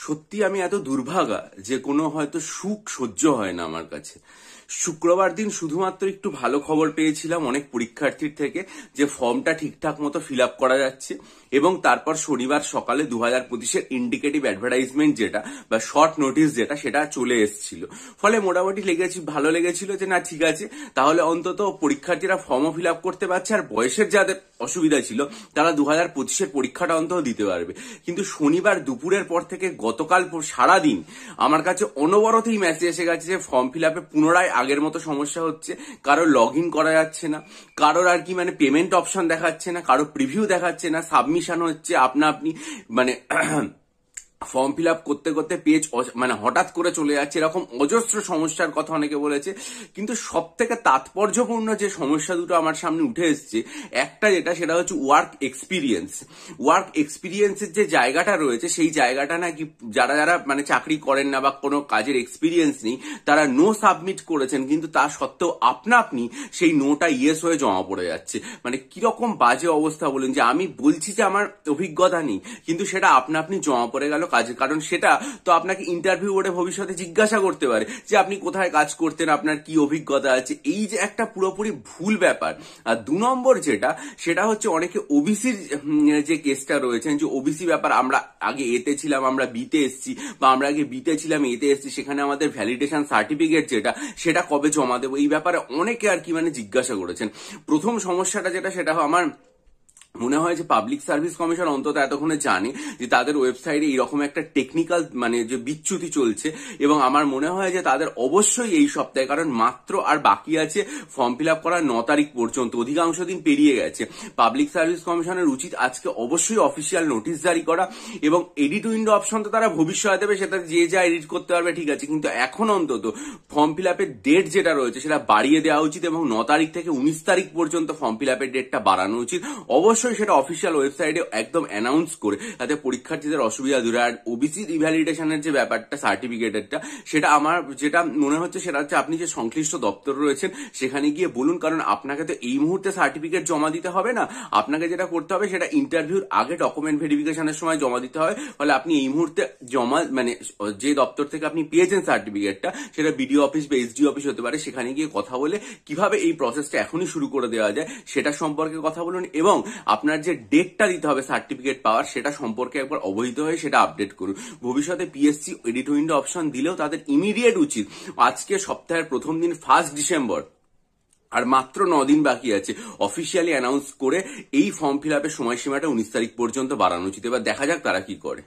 সত্যি আমি এত দুর্ভাগা যে কোনো হয়তো সুখ সহ্য হয় না আমার কাছে। শুক্রবার দিন শুধুমাত্র একটু ভালো খবর পেয়েছিলাম অনেক পরীক্ষার্থীর থেকে যে ফর্মটা ঠিকঠাক মতো ফিল আপ করা যাচ্ছে, এবং তারপর শনিবার সকালে 2025-এর ইন্ডিকেটিভ অ্যাডভার্টাইজমেন্ট যেটা বা শর্ট নোটিশ যেটা সেটা চলে এসেছিল। ফলে মোটামুটি ভালো লেগেছিল যে না ঠিক আছে, তাহলে অন্তত পরীক্ষার্থীরা ফর্মও ফিল আপ করতে পারছে, আর বয়সের যাদের অসুবিধা ছিল তারা 2025-এর পরীক্ষাটা অন্তত দিতে পারবে। কিন্তু শনিবার দুপুরের পর থেকে গতকাল সারাদিন আমার কাছে অনবরতই মেসেজ এসে গেছে যে ফর্ম ফিল আপে পুনরায় আগের মতো সমস্যা হচ্ছে, কারোর লগ ইন করা যাচ্ছে না, কারোর আর কি পেমেন্ট অপশন দেখাচ্ছে না, কারো প্রিভিউ দেখাচ্ছে না, সাবমিশন হচ্ছে আপনি ফর্ম ফিল আপ করতে করতে পেজ হঠাৎ করে চলে যাচ্ছে, এরকম অজস্র সমস্যার কথা অনেকে বলেছে। কিন্তু সব থেকে তাৎপর্যপূর্ণ যে সমস্যা দুটো আমার সামনে উঠে এসছে, একটা সেটা হচ্ছে ওয়ার্ক এক্সপিরিয়েন্সের যে জায়গাটা রয়েছে, সেই জায়গাটা নাকি যারা যারা চাকরি করেন না বা কোনো কাজের এক্সপিরিয়েন্স নেই তারা নো সাবমিট করেছেন, কিন্তু তা সত্ত্বেও আপনি সেই নোটা ইয়েস হয়ে জমা পড়ে যাচ্ছে। কিরকম বাজে অবস্থা বলুন, যে আমি বলছি যে আমার অভিজ্ঞতা নেই, কিন্তু সেটা আপনি জমা পড়ে গেল কাজে। কারণ সেটা তো আপনাকে ইন্টারভিউ বোর্ডে ভবিষ্যতে জিজ্ঞাসা করতে পারে যে আপনি কোথায় কাজ করতেন, আপনার কি অভিজ্ঞতা আছে। এই যে একটা পুরোপুরি ভুল ব্যাপার। আর 2 নম্বর সেটা হচ্ছে অনেকে ওবিসির যে কেসটা রয়েছেন, যে ওবিসি ব্যাপার, আমরা আগে এতে ছিলাম, আমরা বিতে এসছি, বা আমরা আগে বিতে ছিলাম এতে এসছি, সেখানে আমাদের ভ্যালিডেশন সার্টিফিকেট সেটা কবে জমা দেবো, এই ব্যাপারে অনেকে আর কি জিজ্ঞাসা করেছেন। প্রথম সমস্যাটা সেটা আমার মনে হয় যে পাবলিক সার্ভিস কমিশন অন্তত এতক্ষণে জানে যে তাদের ওয়েবসাইটে এইরকম একটা টেকনিক্যাল যে বিচ্যুতি চলছে, এবং আমার মনে হয় যে তাদের অবশ্যই এই সপ্তাহে, কারণ মাত্র আর বাকি আছে ফর্ম ফিল আপ করার 9 তারিখ পর্যন্ত, অধিকাংশ দিন পেরিয়ে গেছে। পাবলিক সার্ভিস কমিশনের উচিত আজকে অবশ্যই অফিসিয়াল নোটিশ জারি করা, এবং এডিট উইন্ডো অপশন তো তারা ভবিষ্যতে দেবে, সেটা যে যা এডিট করতে পারবে ঠিক আছে, কিন্তু এখন অন্তত ফর্ম ফিল আপের ডেট যেটা রয়েছে সেটা বাড়িয়ে দেওয়া উচিত, এবং 9 তারিখ থেকে 19 তারিখ পর্যন্ত ফর্ম ফিল আপের ডেটটা বাড়ানো উচিত। অবশ্যই সেটা অফিসিয়াল ওয়েবসাইটে একদম অ্যানাউন্স করে, যাতে পরীক্ষার্থীদের অসুবিধা দূরে। আর ওবিসি রিভ্যালিডেশনের যে ব্যাপারটা, সার্টিফিকেটেরটা, সেটা আমার যেটা মনে হচ্ছে সেটা হচ্ছে আপনি যে সংশ্লিষ্ট দপ্তর রয়েছেন সেখানে গিয়ে বলুন, কারণ আপনাকে তো এই মুহূর্তে সার্টিফিকেট জমা দিতে হবে না, আপনাকে যেটা করতে হবে সেটা ইন্টারভিউর আগে ডকুমেন্ট ভেরিফিকেশনের সময় জমা দিতে হবে। ফলে আপনি এই মুহূর্তে যে দপ্তর থেকে আপনি পেয়েছেন সার্টিফিকেটটা, সেটা বিডিও অফিস বা এসডি অফিস হতে পারে, সেখানে গিয়ে কথা বলে কিভাবে এই প্রসেসটা এখনই শুরু করে দেওয়া যায় সেটা সম্পর্কে কথা বলুন, এবং আপনার যে ডেটটা দিতে হবে সার্টিফিকেট পাওয়ার সেটা সম্পর্কে একবার অবহিত হয়ে সেটা আপডেট করুন। ভবিষ্যতে পিএসসি এডিট উইন্ডো অপশন দিলেও তাদের ইমিডিয়েট উচিত আজকে সপ্তাহের প্রথম দিন 1 ডিসেম্বর, আর মাত্র 9 দিন বাকি আছে, অফিসিয়ালি অ্যানাউন্স করে এই ফর্ম ফিল আপের সময়সীমাটা 19 তারিখ পর্যন্ত বাড়ানো উচিত। এবার দেখা যাক তারা কি করে।